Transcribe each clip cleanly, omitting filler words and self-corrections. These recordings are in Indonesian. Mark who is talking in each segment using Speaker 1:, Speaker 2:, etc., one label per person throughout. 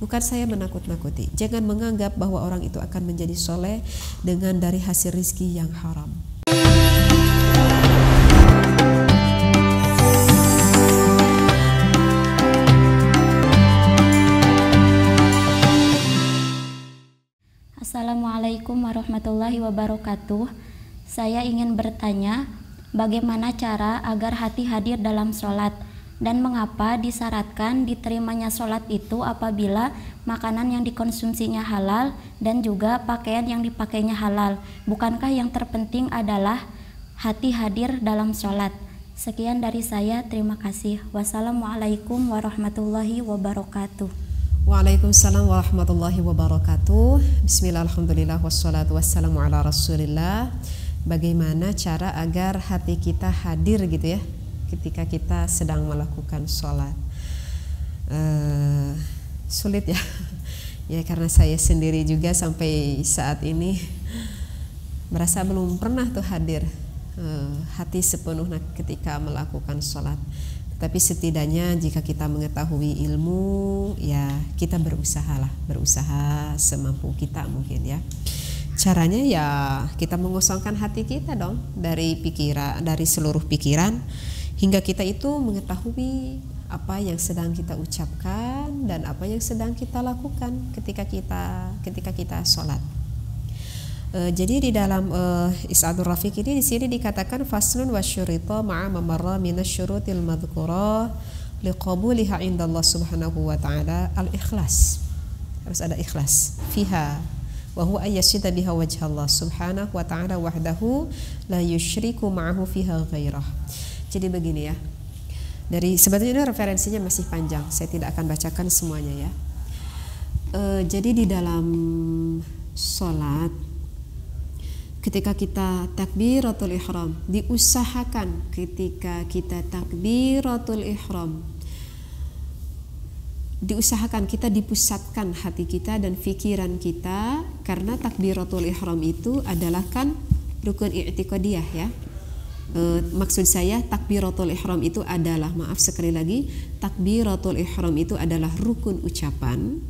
Speaker 1: Bukan saya menakut-nakuti. Jangan menganggap bahwa orang itu akan menjadi soleh dengan dari hasil rizki yang haram.
Speaker 2: Assalamualaikum warahmatullahi wabarakatuh. Saya ingin bertanya, bagaimana cara agar hati hadir dalam sholat? Dan mengapa disyaratkan diterimanya sholat itu apabila makanan yang dikonsumsinya halal dan juga pakaian yang dipakainya halal? Bukankah yang terpenting adalah hati hadir dalam sholat? Sekian dari saya, terima kasih. Wassalamualaikum warahmatullahi wabarakatuh.
Speaker 1: Waalaikumsalam warahmatullahi wabarakatuh. Bismillah, alhamdulillah, wassalatu wassalamu ala rasulillah. Bagaimana cara agar hati kita hadir gitu ya ketika kita sedang melakukan sholat? Sulit ya. Ya karena saya sendiri juga sampai saat ini merasa belum pernah tuh hadir hati sepenuhnya ketika melakukan sholat. Tapi setidaknya jika kita mengetahui ilmu, ya kita berusaha semampu kita mungkin ya. Caranya ya kita mengosongkan hati kita dong dari pikiran, dari seluruh pikiran, hingga kita itu mengetahui apa yang sedang kita ucapkan dan apa yang sedang kita lakukan ketika kita sholat. Jadi di dalam Is'adur Rafiq ini di sini dikatakan faslun wasyurita ma'a mamarra minasyurutil madhkurah liqabuliha indallah subhanahu wa ta'ala al-ikhlas. Harus ada ikhlas fiha wa huwa ayyashida biha wajha Allah subhanahu wa ta'ala wahdahu la yusyriku ma'ahu fiha ghairah. Jadi begini ya. Sebetulnya ini referensinya masih panjang. Saya tidak akan bacakan semuanya ya. Jadi di dalam sholat ketika kita takbiratul ihram, diusahakan ketika kita takbiratul ihram, diusahakan kita dipusatkan hati kita dan pikiran kita, karena takbiratul ihram itu adalah kan rukun i'tiqadiyah ya. Maksud saya takbiratul ihram itu adalah, maaf sekali lagi, takbiratul ihram itu adalah rukun ucapan.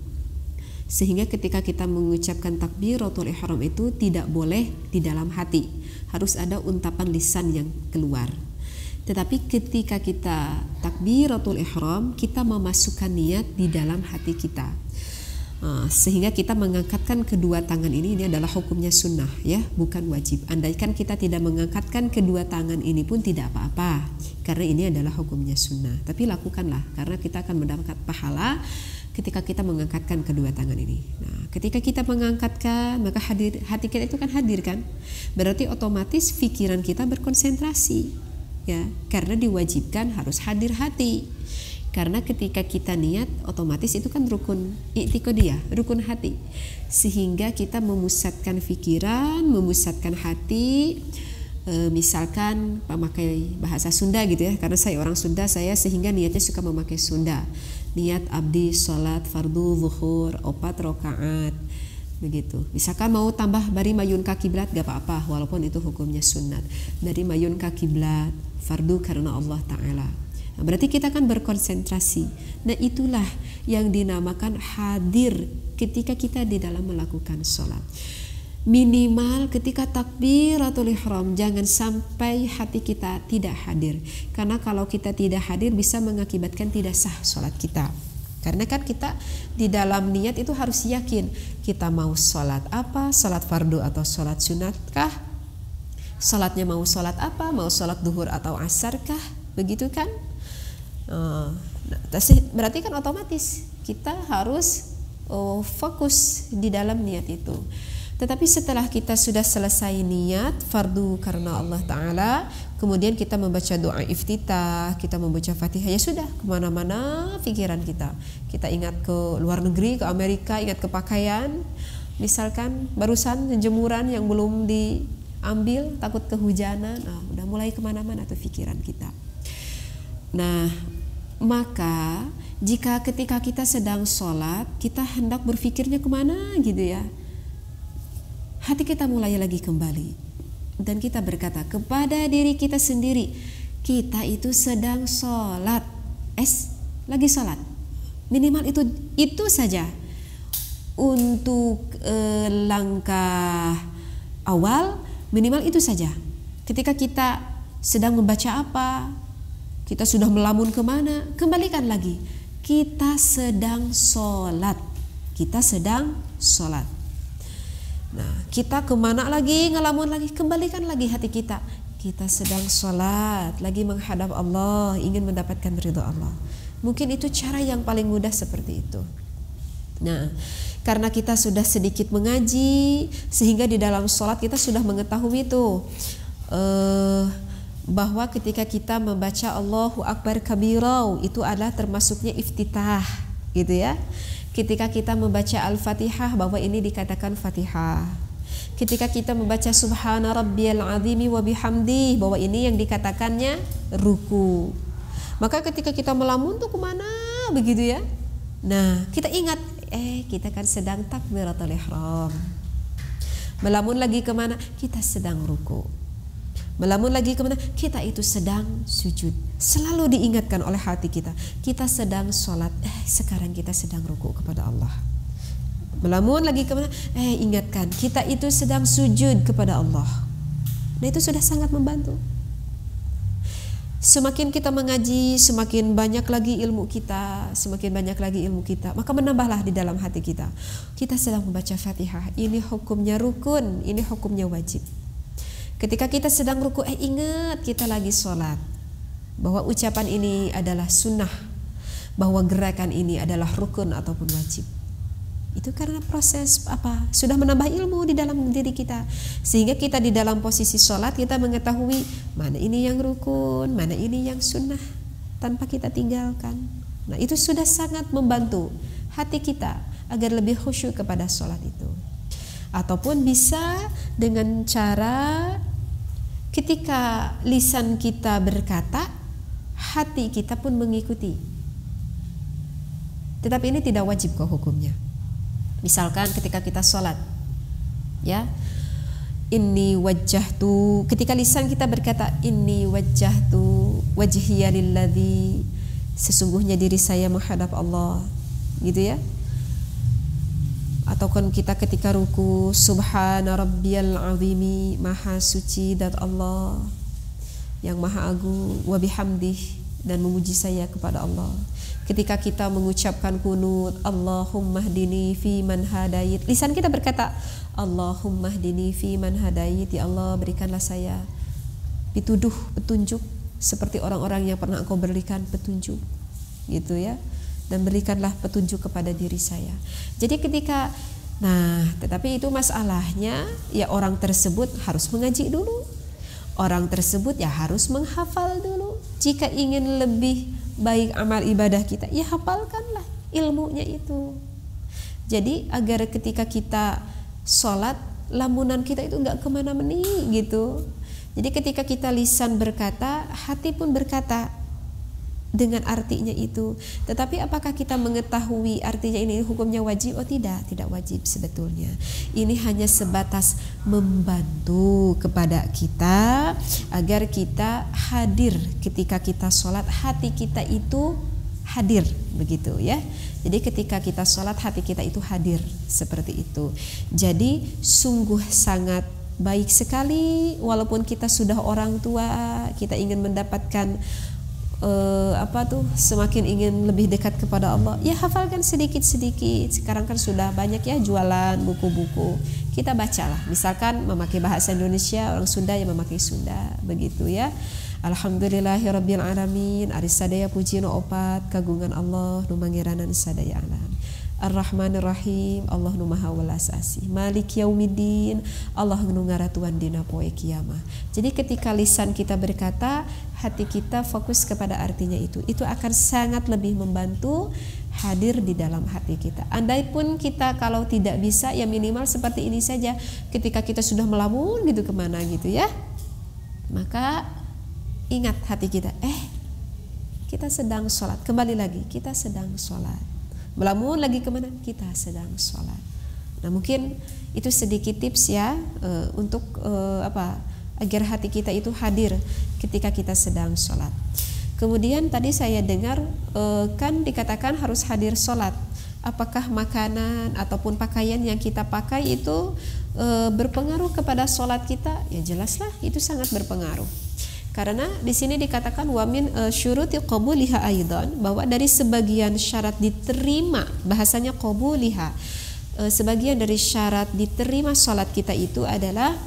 Speaker 1: Sehingga ketika kita mengucapkan takbiratul ihram itu tidak boleh di dalam hati, harus ada untapan lisan yang keluar. Tetapi ketika kita takbiratul ihram, kita memasukkan niat di dalam hati kita. Sehingga kita mengangkatkan kedua tangan ini adalah hukumnya sunnah ya, bukan wajib. Andaikan kita tidak mengangkatkan kedua tangan ini pun tidak apa-apa, karena ini adalah hukumnya sunnah. Tapi lakukanlah, karena kita akan mendapat pahala ketika kita mengangkatkan kedua tangan ini. Nah, ketika kita mengangkatkan, maka hati kita itu kan hadir kan? Berarti otomatis pikiran kita berkonsentrasi, ya, karena diwajibkan harus hadir hati. Karena ketika kita niat, otomatis itu kan rukun i'tiqadiyah, rukun hati. Sehingga kita memusatkan pikiran, memusatkan hati. Misalkan memakai bahasa Sunda gitu ya, karena saya orang Sunda, saya sehingga niatnya suka memakai Sunda. Niat abdi sholat fardu zuhur 4 rakaat begitu. Misalkan mau tambah bari mayun ka kiblat gak apa-apa, walaupun itu hukumnya sunat. Dari mayun ka kiblat fardu karena Allah Ta'ala. Nah, berarti kita kan berkonsentrasi. Nah itulah yang dinamakan hadir ketika kita di dalam melakukan sholat. Minimal ketika takbiratul ihram jangan sampai hati kita tidak hadir, karena kalau kita tidak hadir bisa mengakibatkan tidak sah sholat kita. Karena kan kita di dalam niat itu harus yakin kita mau sholat apa, sholat fardu atau sholat sunat kah, sholatnya mau sholat apa, mau sholat duhur atau asar kah, begitu kan? Berarti kan otomatis kita harus fokus di dalam niat itu. Tetapi setelah kita sudah selesai niat fardu karena Allah Ta'ala, kemudian kita membaca doa iftitah, kita membaca Fatihah, ya sudah, kemana-mana pikiran kita. Kita ingat ke luar negeri, ke Amerika, ingat ke pakaian, misalkan barusan jemuran yang belum diambil, takut kehujanan, udah mulai kemana-mana tuh pikiran kita. Nah, maka jika ketika kita sedang sholat, kita hendak berpikirnya kemana gitu ya, hati kita mulai lagi kembali dan kita berkata kepada diri kita sendiri, kita itu sedang sholat, lagi sholat, minimal itu saja. untuk langkah awal minimal itu saja. Ketika kita sedang membaca apa, kita sudah melamun kemana, kembalikan lagi. Kita sedang sholat. Kita sedang sholat. Nah, kita kemana lagi, ngelamun lagi, kembalikan lagi hati kita. Kita sedang sholat, lagi menghadap Allah, ingin mendapatkan ridha Allah. Mungkin itu cara yang paling mudah seperti itu. Nah, karena kita sudah sedikit mengaji, sehingga di dalam sholat kita sudah mengetahui itu bahwa ketika kita membaca Allahu Akbar kabirau, itu adalah termasuknya iftitah, gitu ya. Ketika kita membaca Al-Fatihah, bahwa ini dikatakan Fatihah. Ketika kita membaca Subhana Rabbiyal Azimi wa bihamdi, bahwa ini yang dikatakannya ruku. Maka ketika kita melamun tuh kemana begitu ya. Nah, kita ingat, kita kan sedang takbiratul ihram. Melamun lagi kemana? Kita sedang ruku. Melamun lagi kemana? Kita itu sedang sujud. Selalu diingatkan oleh hati kita. Kita sedang sholat, sekarang kita sedang ruku kepada Allah. Melamun lagi kemana? Ingatkan, kita itu sedang sujud kepada Allah. Nah, itu sudah sangat membantu. Semakin kita mengaji, semakin banyak lagi ilmu kita, maka menambahlah di dalam hati kita. Kita sedang membaca Fatihah, ini hukumnya rukun, ini hukumnya wajib. Ketika kita sedang ruku, ingat kita lagi sholat, bahwa ucapan ini adalah sunnah, bahwa gerakan ini adalah rukun ataupun wajib. Itu karena proses sudah menambah ilmu di dalam diri kita, sehingga kita di dalam posisi sholat kita mengetahui mana ini yang rukun, mana ini yang sunnah, tanpa kita tinggalkan. Nah, itu sudah sangat membantu hati kita agar lebih khusyuk kepada sholat itu. Ataupun bisa dengan cara ketika lisan kita berkata, hati kita pun mengikuti. Tetapi ini tidak wajib kok hukumnya. Misalkan ketika kita sholat, ya, inni wajjahtu, ketika lisan kita berkata inni wajjahtu wajhiya lilladzi, sesungguhnya diri saya menghadap Allah, gitu ya. Ataupun kita ketika ruku, subhana rabbiyal azimi, maha suci dan Allah yang maha agung, wa bihamdih, dan memuji saya kepada Allah. Ketika kita mengucapkan kunut, Allahumma hdini fi man hadait, lisan kita berkata Allahumma hdini fi man hadait, ya Allah berikanlah saya petunjuk seperti orang-orang yang pernah Engkau berikan petunjuk, gitu ya, dan berikanlah petunjuk kepada diri saya. Jadi ketika, tetapi itu masalahnya ya, orang tersebut harus mengaji dulu, orang tersebut ya harus menghafal dulu. Jika ingin lebih baik amal ibadah kita, ya hafalkanlah ilmunya itu. Jadi agar ketika kita sholat, lamunan kita itu nggak kemana-mana gitu. Jadi ketika kita lisan berkata, hati pun berkata dengan artinya itu. Tetapi apakah kita mengetahui artinya ini hukumnya wajib? Oh tidak wajib sebetulnya. Ini hanya sebatas membantu kepada kita agar kita hadir ketika kita sholat, hati kita itu hadir, begitu ya. Jadi ketika kita sholat, hati kita itu hadir seperti itu. Jadi sungguh sangat baik sekali, walaupun kita sudah orang tua, kita ingin mendapatkan semakin ingin lebih dekat kepada Allah, ya hafalkan sedikit-sedikit. Sekarang kan sudah banyak ya jualan buku-buku, kita bacalah. Misalkan memakai bahasa Indonesia, orang Sunda yang memakai Sunda, begitu ya. Alhamdulillahirabbil alamin, ari sadaya puji nu opat kagungan Allah nu mangeranan sadaya alam. Ar-Rahmanir Rahim, Allah nu maha welas asih. Malik yaumiddin, Allah nu ngaratuan dina poe kiamah. Jadi ketika lisan kita berkata, hati kita fokus kepada artinya itu akan sangat lebih membantu hadir di dalam hati kita. Andaipun kita kalau tidak bisa, ya minimal seperti ini saja. Ketika kita sudah melamun gitu kemana gitu ya, maka ingat hati kita, kita sedang sholat. Kembali lagi, kita sedang sholat. Melamun lagi kemana? Kita sedang sholat. Nah, mungkin itu sedikit tips ya, untuk agar hati kita itu hadir ketika kita sedang sholat. Kemudian tadi saya dengar kan dikatakan harus hadir sholat. apakah makanan ataupun pakaian yang kita pakai itu berpengaruh kepada sholat kita? Ya jelaslah itu sangat berpengaruh. Karena di sini dikatakan wa min syuruti qabuliha aidan, bahwa dari sebagian syarat diterima, bahasanya qabuliha, sebagian dari syarat diterima sholat kita itu adalah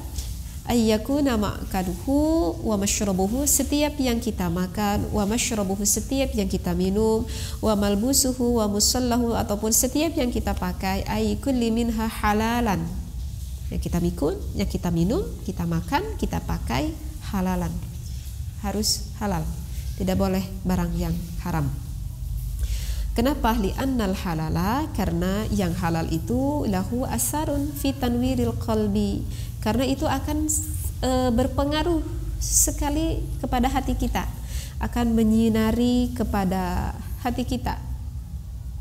Speaker 1: ayyakuna ma'kaduhu wa mashrabuhu, setiap yang kita makan, wa mashrabuhu, setiap yang kita minum, wa malbusuhu wa musallahu, ataupun setiap yang kita pakai, ay kulli minha halalan, yang kita mikun, yang kita minum, kita makan, kita pakai, halalan, harus halal, tidak boleh barang yang haram. Kenapa? Li'annal halala, karena yang halal itu lahu asarun fi tanwiril qalbi, karena itu akan berpengaruh sekali kepada hati kita, akan menyinari kepada hati kita,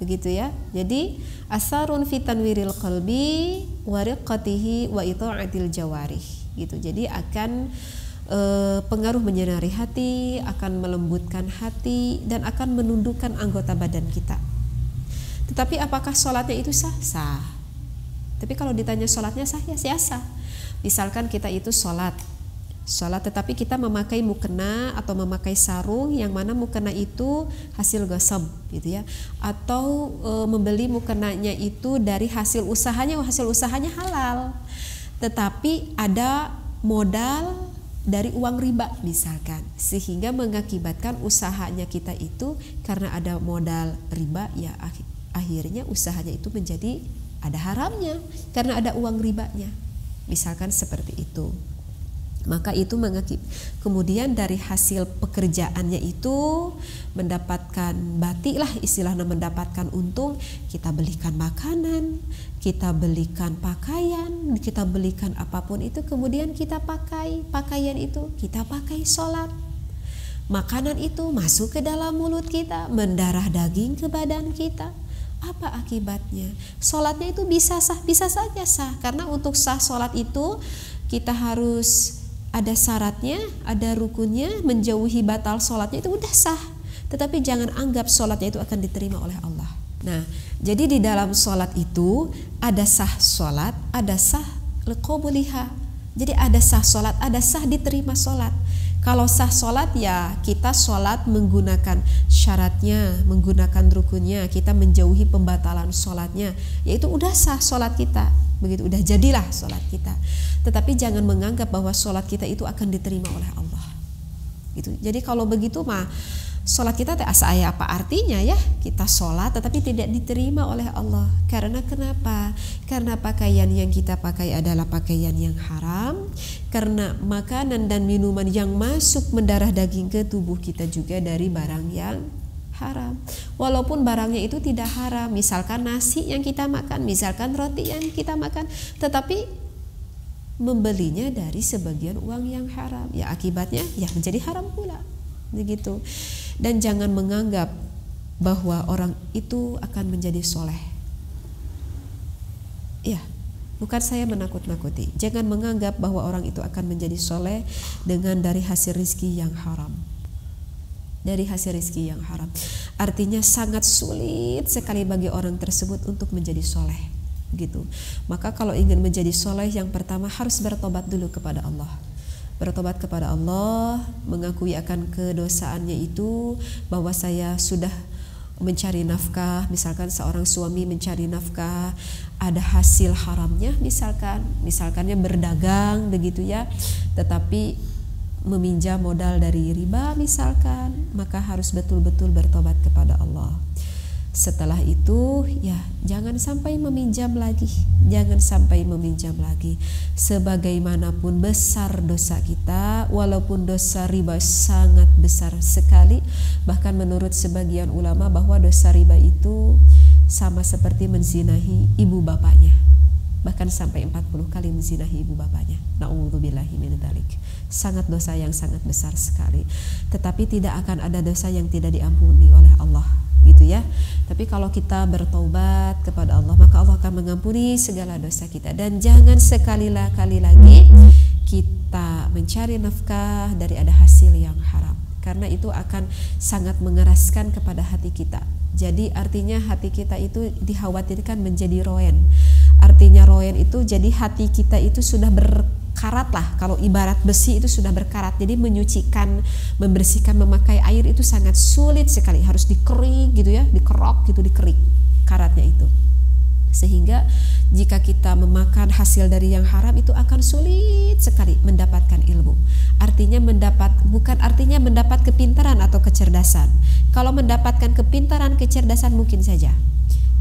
Speaker 1: begitu ya. Jadi asarun fi tanwiril qalbi wa riqqatihi wa ita'atil jawarih, gitu. Jadi akan pengaruh menyinari hati, akan melembutkan hati, dan akan menundukkan anggota badan kita. Tetapi apakah sholatnya itu sah? Sah. Tapi kalau ditanya sholatnya sah, ya sah. Misalkan kita itu sholat tetapi kita memakai mukena atau memakai sarung yang mana mukena itu hasil gosab, gitu ya, atau membeli mukenanya itu dari hasil usahanya halal, tetapi ada modal dari uang riba misalkan, sehingga mengakibatkan usahanya kita itu karena ada modal riba, ya akhirnya usahanya itu menjadi ada haramnya karena ada uang ribanya, misalkan seperti itu. Maka itu kemudian dari hasil pekerjaannya itu mendapatkan batik lah istilahnya, mendapatkan untung, kita belikan makanan, kita belikan pakaian, kita belikan apapun itu, kemudian kita pakai pakaian itu, kita pakai sholat. Makanan itu masuk ke dalam mulut kita, mendarah daging ke badan kita. Apa akibatnya? Sholatnya itu bisa saja sah, karena untuk sah sholat itu kita harus ada syaratnya, ada rukunnya, menjauhi batal sholatnya, itu udah sah. Tetapi jangan anggap sholatnya itu akan diterima oleh Allah. Nah, jadi di dalam sholat itu ada sah sholat, ada sah liqabuliha. Jadi ada sah sholat, ada sah diterima sholat. Kalau sah sholat, ya kita sholat menggunakan syaratnya, menggunakan rukunnya, kita menjauhi pembatalan sholatnya, yaitu udah sah sholat kita. Begitu, udah jadilah sholat kita. Tetapi jangan menganggap bahwa sholat kita itu akan diterima oleh Allah, gitu. Jadi kalau begitu mah sholat kita apa artinya ya? Kita sholat tetapi tidak diterima oleh Allah. Karena kenapa? Karena pakaian yang kita pakai adalah pakaian yang haram, karena makanan dan minuman yang masuk mendarah daging ke tubuh kita juga dari barang yang haram. Walaupun barangnya itu tidak haram, misalkan nasi yang kita makan, misalkan roti yang kita makan, tetapi membelinya dari sebagian uang yang haram, ya akibatnya ya menjadi haram pula, begitu. Dan jangan menganggap bahwa orang itu akan menjadi soleh. Ya, bukan saya menakut-nakuti. Jangan menganggap bahwa orang itu akan menjadi soleh dengan dari hasil rizki yang haram. Dari hasil rizki yang haram, artinya sangat sulit sekali bagi orang tersebut untuk menjadi soleh, gitu. Maka kalau ingin menjadi soleh, yang pertama harus bertobat dulu kepada Allah. Bertobat kepada Allah, mengakui akan kedosaannya itu, bahwa saya sudah mencari nafkah, misalkan seorang suami mencari nafkah, ada hasil haramnya, misalkannya berdagang begitu ya, tetapi meminjam modal dari riba misalkan, maka harus betul-betul bertobat kepada Allah. Setelah itu ya jangan sampai meminjam lagi, sebagaimanapun besar dosa kita, walaupun dosa riba sangat besar sekali, bahkan menurut sebagian ulama bahwa dosa riba itu sama seperti menzinahi ibu bapaknya, bahkan sampai 40 kali menzinahi ibu bapaknya. Na'udzubillahi min dzalik. Sangat dosa yang sangat besar sekali. Tetapi tidak akan ada dosa yang tidak diampuni oleh Allah, gitu ya. Tapi kalau kita bertaubat kepada Allah, maka Allah akan mengampuni segala dosa kita. Dan jangan sekali lagi kita mencari nafkah dari ada hasil yang haram. karena itu akan sangat mengeraskan kepada hati kita. Jadi artinya hati kita itu dikhawatirkan menjadi roen. Artinya roen itu jadi hati kita itu sudah berkarat lah, kalau ibarat besi itu sudah berkarat. Jadi menyucikan, membersihkan, memakai air itu sangat sulit sekali, harus dikerik gitu ya, dikerok gitu, dikerik karatnya itu. Sehingga jika kita memakan hasil dari yang haram itu akan sulit sekali mendapatkan ilmu. Artinya bukan artinya mendapat kepintaran atau kecerdasan. Kalau mendapatkan kepintaran, kecerdasan mungkin saja.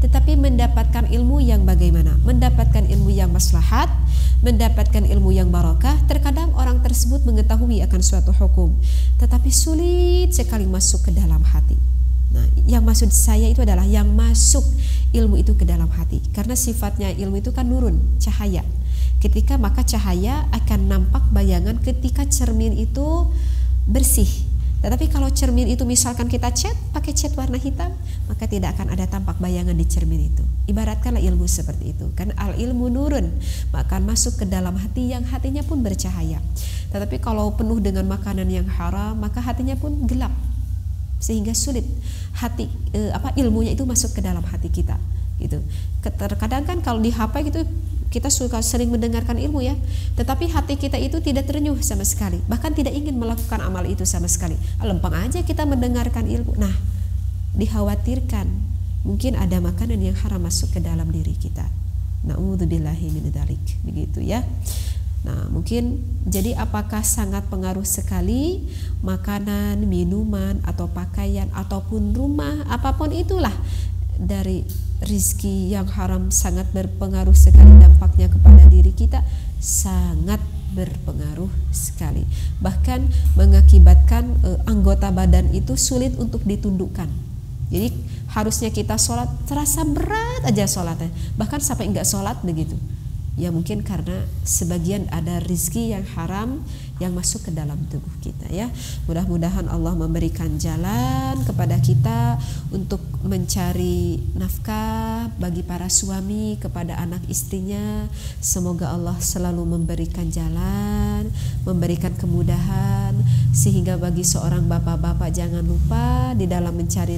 Speaker 1: Tetapi mendapatkan ilmu yang bagaimana? Mendapatkan ilmu yang maslahat, mendapatkan ilmu yang barakah. Terkadang orang tersebut mengetahui akan suatu hukum, tetapi sulit sekali masuk ke dalam hati. Nah, yang maksud saya itu adalah yang masuk ilmu itu ke dalam hati. Karena sifatnya ilmu itu kan nurun, cahaya. Ketika maka cahaya akan nampak bayangan ketika cermin itu bersih. Tetapi kalau cermin itu misalkan kita cat, pakai cat warna hitam, maka tidak akan ada tampak bayangan di cermin itu. Ibaratkanlah ilmu seperti itu. Kan al ilmu nurun, maka masuk ke dalam hati yang hatinya pun bercahaya. Tetapi kalau penuh dengan makanan yang haram, maka hatinya pun gelap. Sehingga sulit hati ilmunya itu masuk ke dalam hati kita gitu. Terkadang kan kalau di HP gitu kita suka sering mendengarkan ilmu ya, tetapi hati kita itu tidak terenyuh sama sekali, bahkan tidak ingin melakukan amal itu sama sekali. Lempeng aja kita mendengarkan ilmu. Nah, dikhawatirkan mungkin ada makanan yang haram masuk ke dalam diri kita. Na'udzubillahi min dzalik, begitu ya. Nah, mungkin jadi apakah sangat pengaruh sekali makanan, minuman, atau pakaian, ataupun rumah, apapun itulah dari rizki yang haram sangat berpengaruh sekali dampaknya kepada diri kita, sangat berpengaruh sekali. Bahkan mengakibatkan anggota badan itu sulit untuk ditundukkan. Jadi harusnya kita sholat terasa berat aja sholatnya, bahkan sampai enggak sholat begitu. Ya mungkin karena sebagian ada rizki yang haram yang masuk ke dalam tubuh kita ya. Mudah-mudahan Allah memberikan jalan kepada kita untuk mencari nafkah bagi para suami kepada anak istrinya. Semoga Allah selalu memberikan jalan, memberikan kemudahan, sehingga bagi seorang bapak-bapak jangan lupa di dalam mencari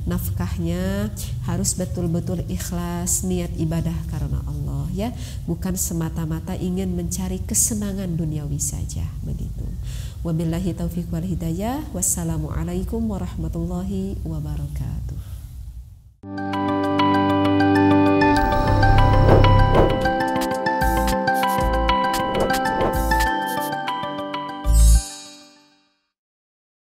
Speaker 1: nafkahnya harus betul-betul ikhlas, niat ibadah karena Allah ya, bukan semata-mata ingin mencari kesenangan duniawi saja begitu. Wabillahi taufiq wal hidayah. Wassalamualaikum warahmatullahi wabarakatuh.